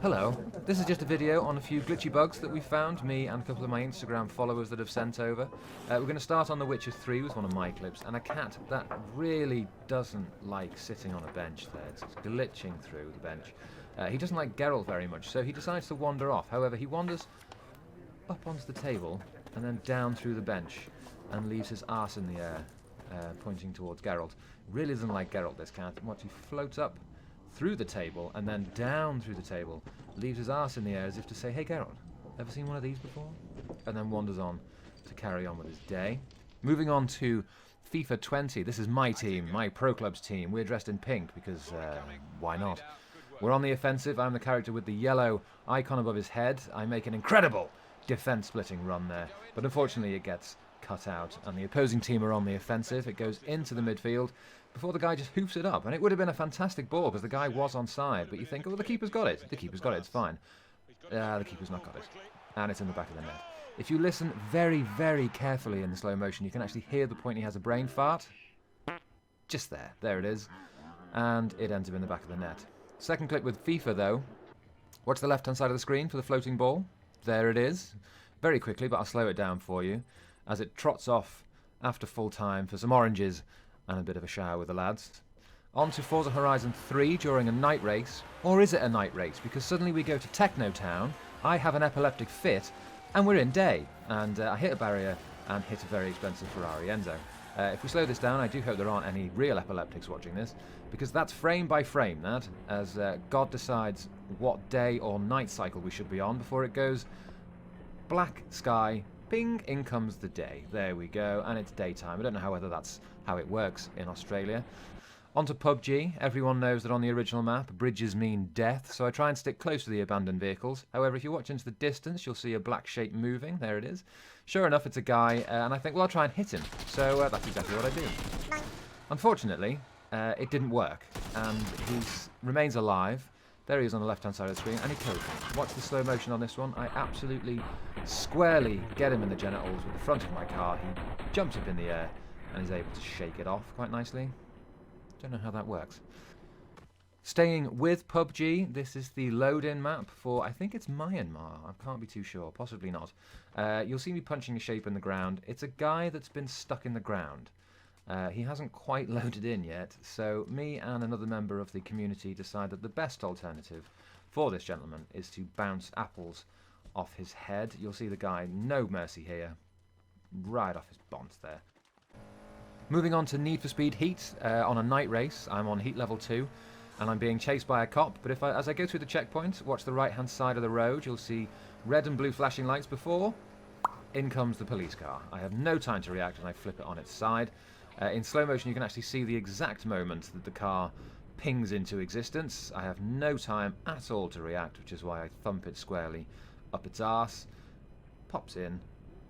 Hello, this is just a video on a few glitchy bugs that we found, me and a couple of my Instagram followers that have sent over. We're going to start on The Witcher 3 with one of my clips, and a cat that really doesn't like sitting on a bench there. It's glitching through the bench. He doesn't like Geralt very much, so he decides to wander off. However, he wanders up onto the table and then down through the bench and leaves his arse in the air, pointing towards Geralt. Really doesn't like Geralt, this cat. Watch, he floats up through the table and then down through the table, leaves his arse in the air as if to say, "Hey Geralt, ever seen one of these before?" And then wanders on to carry on with his day. Moving on to FIFA 20. This is my team, my Pro Clubs team. We're dressed in pink because why not? We're on the offensive. I'm the character with the yellow icon above his head. I make an incredible defense-splitting run there, but unfortunately it gets cut out, and the opposing team are on the offensive. It goes into the midfield before the guy just hoofs it up, and it would have been a fantastic ball because the guy was onside, but you think, oh, the keeper's got it. The keeper's got it, it's fine. The keeper's not got it, and it's in the back of the net. If you listen very, very carefully in the slow motion, you can actually hear the point he has a brain fart. Just there. There it is. And it ends up in the back of the net. Second clip with FIFA, though. Watch the left-hand side of the screen for the floating ball. There it is. Very quickly, but I'll slow it down for you as it trots off after full time for some oranges and a bit of a shower with the lads. On to Forza Horizon 3 during a night race. Or is it a night race? Because suddenly we go to Techno Town, I have an epileptic fit, and we're in day. And I hit a barrier and hit a very expensive Ferrari Enzo. If we slow this down, I do hope there aren't any real epileptics watching this, because that's frame by frame, that, as God decides what day or night cycle we should be on before it goes black sky, ping, in comes the day. There we go, and it's daytime. I don't know whether that's how it works in Australia. On to PUBG. Everyone knows that on the original map, bridges mean death, so I try and stick close to the abandoned vehicles. However, if you watch into the distance, you'll see a black shape moving. There it is. Sure enough, it's a guy, and I think, well, I'll try and hit him. So that's exactly what I do. Unfortunately, it didn't work, and he remains alive. There he is on the left-hand side of the screen, and he kills me. Watch the slow motion on this one. I absolutely squarely get him in the genitals with the front of my car. He jumps up in the air and is able to shake it off quite nicely. Don't know how that works. Staying with PUBG, this is the load-in map for, I think it's Myanmar. I can't be too sure, possibly not. You'll see me punching a shape in the ground. It's a guy that's been stuck in the ground. He hasn't quite loaded in yet, so me and another member of the community decide that the best alternative for this gentleman is to bounce apples off his head. You'll see the guy, no mercy here, right off his bonds there. Moving on to Need for Speed Heat on a night race. I'm on heat level 2 and I'm being chased by a cop, but as I go through the checkpoint, watch the right hand side of the road, you'll see red and blue flashing lights before in comes the police car. I have no time to react and I flip it on its side. In slow motion you can actually see the exact moment that the car pings into existence. I have no time at all to react, which is why I thump it squarely up its arse, pops in,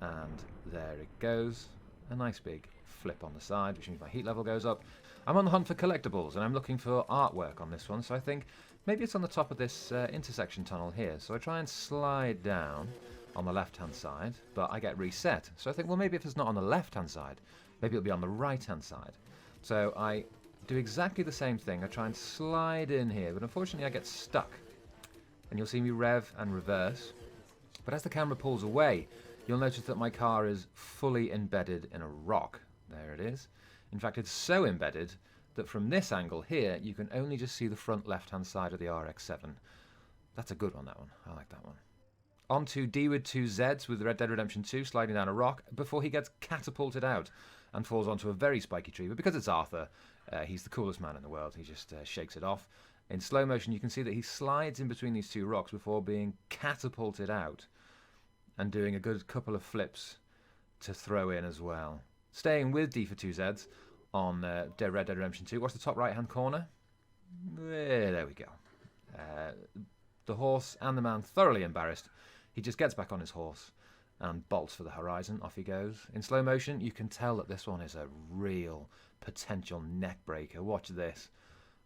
and there it goes. A nice big flip on the side, which means my heat level goes up. I'm on the hunt for collectibles and I'm looking for artwork on this one, so I think maybe it's on the top of this intersection tunnel here. So I try and slide down on the left hand side, but I get reset. So I think, well, maybe if it's not on the left hand side, maybe it'll be on the right hand side. So I do exactly the same thing. I try and slide in here, but unfortunately I get stuck. And you'll see me rev and reverse. But as the camera pulls away, you'll notice that my car is fully embedded in a rock. There it is. In fact, it's so embedded that from this angle here, you can only just see the front left-hand side of the RX-7. That's a good one, that one. I like that one. On to D with 2 Zs with Red Dead Redemption 2, sliding down a rock before he gets catapulted out and falls onto a very spiky tree. But because it's Arthur, he's the coolest man in the world. He just shakes it off. In slow motion, you can see that he slides in between these two rocks before being catapulted out and doing a good couple of flips to throw in as well. Staying with D for 2 Zs on Red Dead Redemption 2. Watch the top right-hand corner. There we go. The horse and the man thoroughly embarrassed. He just gets back on his horse and bolts for the horizon. Off he goes. In slow motion, you can tell that this one is a real potential neck breaker. Watch this.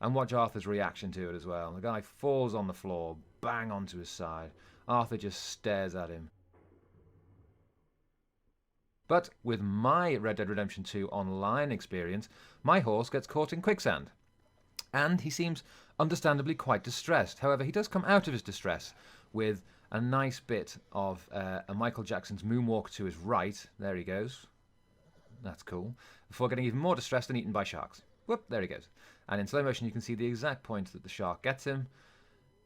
And watch Arthur's reaction to it as well. The guy falls on the floor, bang onto his side. Arthur just stares at him. But with my Red Dead Redemption 2 online experience, my horse gets caught in quicksand. And he seems understandably quite distressed. However, he does come out of his distress with a nice bit of a Michael Jackson's moonwalk to his right. There he goes. That's cool. Before getting even more distressed and eaten by sharks. Whoop, there he goes. And in slow motion you can see the exact point that the shark gets him,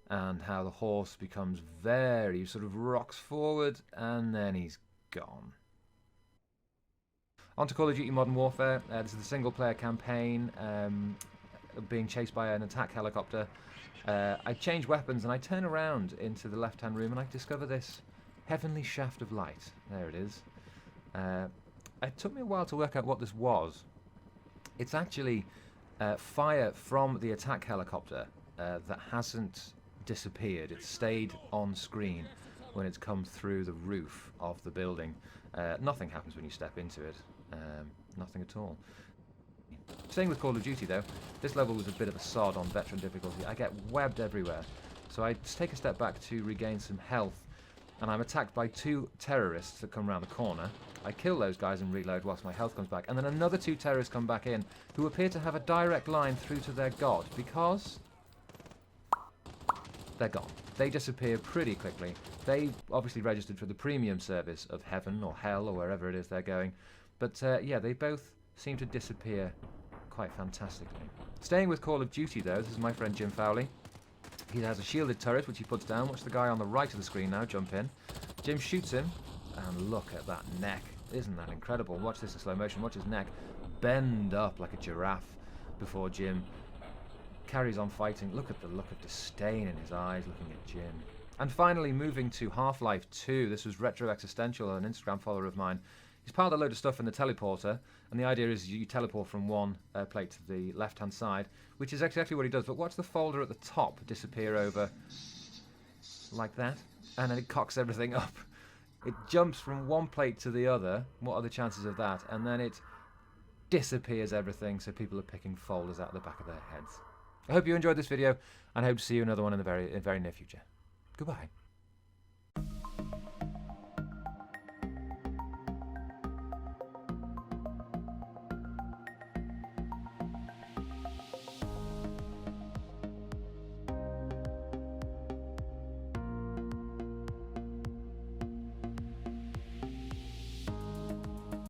and how the horse becomes very, sort of rocks forward, and then he's gone. On to Call of Duty Modern Warfare. This is the single-player campaign, being chased by an attack helicopter. I change weapons and I turn around into the left-hand room and I discover this heavenly shaft of light. There it is. It took me a while to work out what this was. It's actually fire from the attack helicopter that hasn't disappeared. It's stayed on screen when it's come through the roof of the building. Nothing happens when you step into it. Nothing at all. Staying with Call of Duty though, this level was a bit of a sod on veteran difficulty. I get webbed everywhere, so I just take a step back to regain some health, and I'm attacked by 2 terrorists that come around the corner. I kill those guys and reload whilst my health comes back, and then another 2 terrorists come back in who appear to have a direct line through to their god, because they're gone. They disappear pretty quickly. They obviously registered for the premium service of heaven or hell or wherever it is they're going, but yeah, they both seem to disappear quite fantastically. Staying with Call of Duty though, this is my friend Jim Fowley. He has a shielded turret which he puts down. Watch the guy on the right of the screen now jump in. Jim shoots him, and look at that neck. Isn't that incredible? Watch this in slow motion. Watch his neck bend up like a giraffe before Jim carries on fighting. Look at the look of disdain in his eyes looking at Jim. And finally, moving to Half-Life 2. This was Retro Existential, an Instagram follower of mine. He's piled a load of stuff in the teleporter, and the idea is you teleport from one plate to the left-hand side, which is exactly what he does. But watch the folder at the top disappear over like that, and then it cocks everything up. It jumps from one plate to the other. What are the chances of that? And then it disappears everything, so people are picking folders out of the back of their heads. I hope you enjoyed this video, and I hope to see you in another one in the very near future. Goodbye.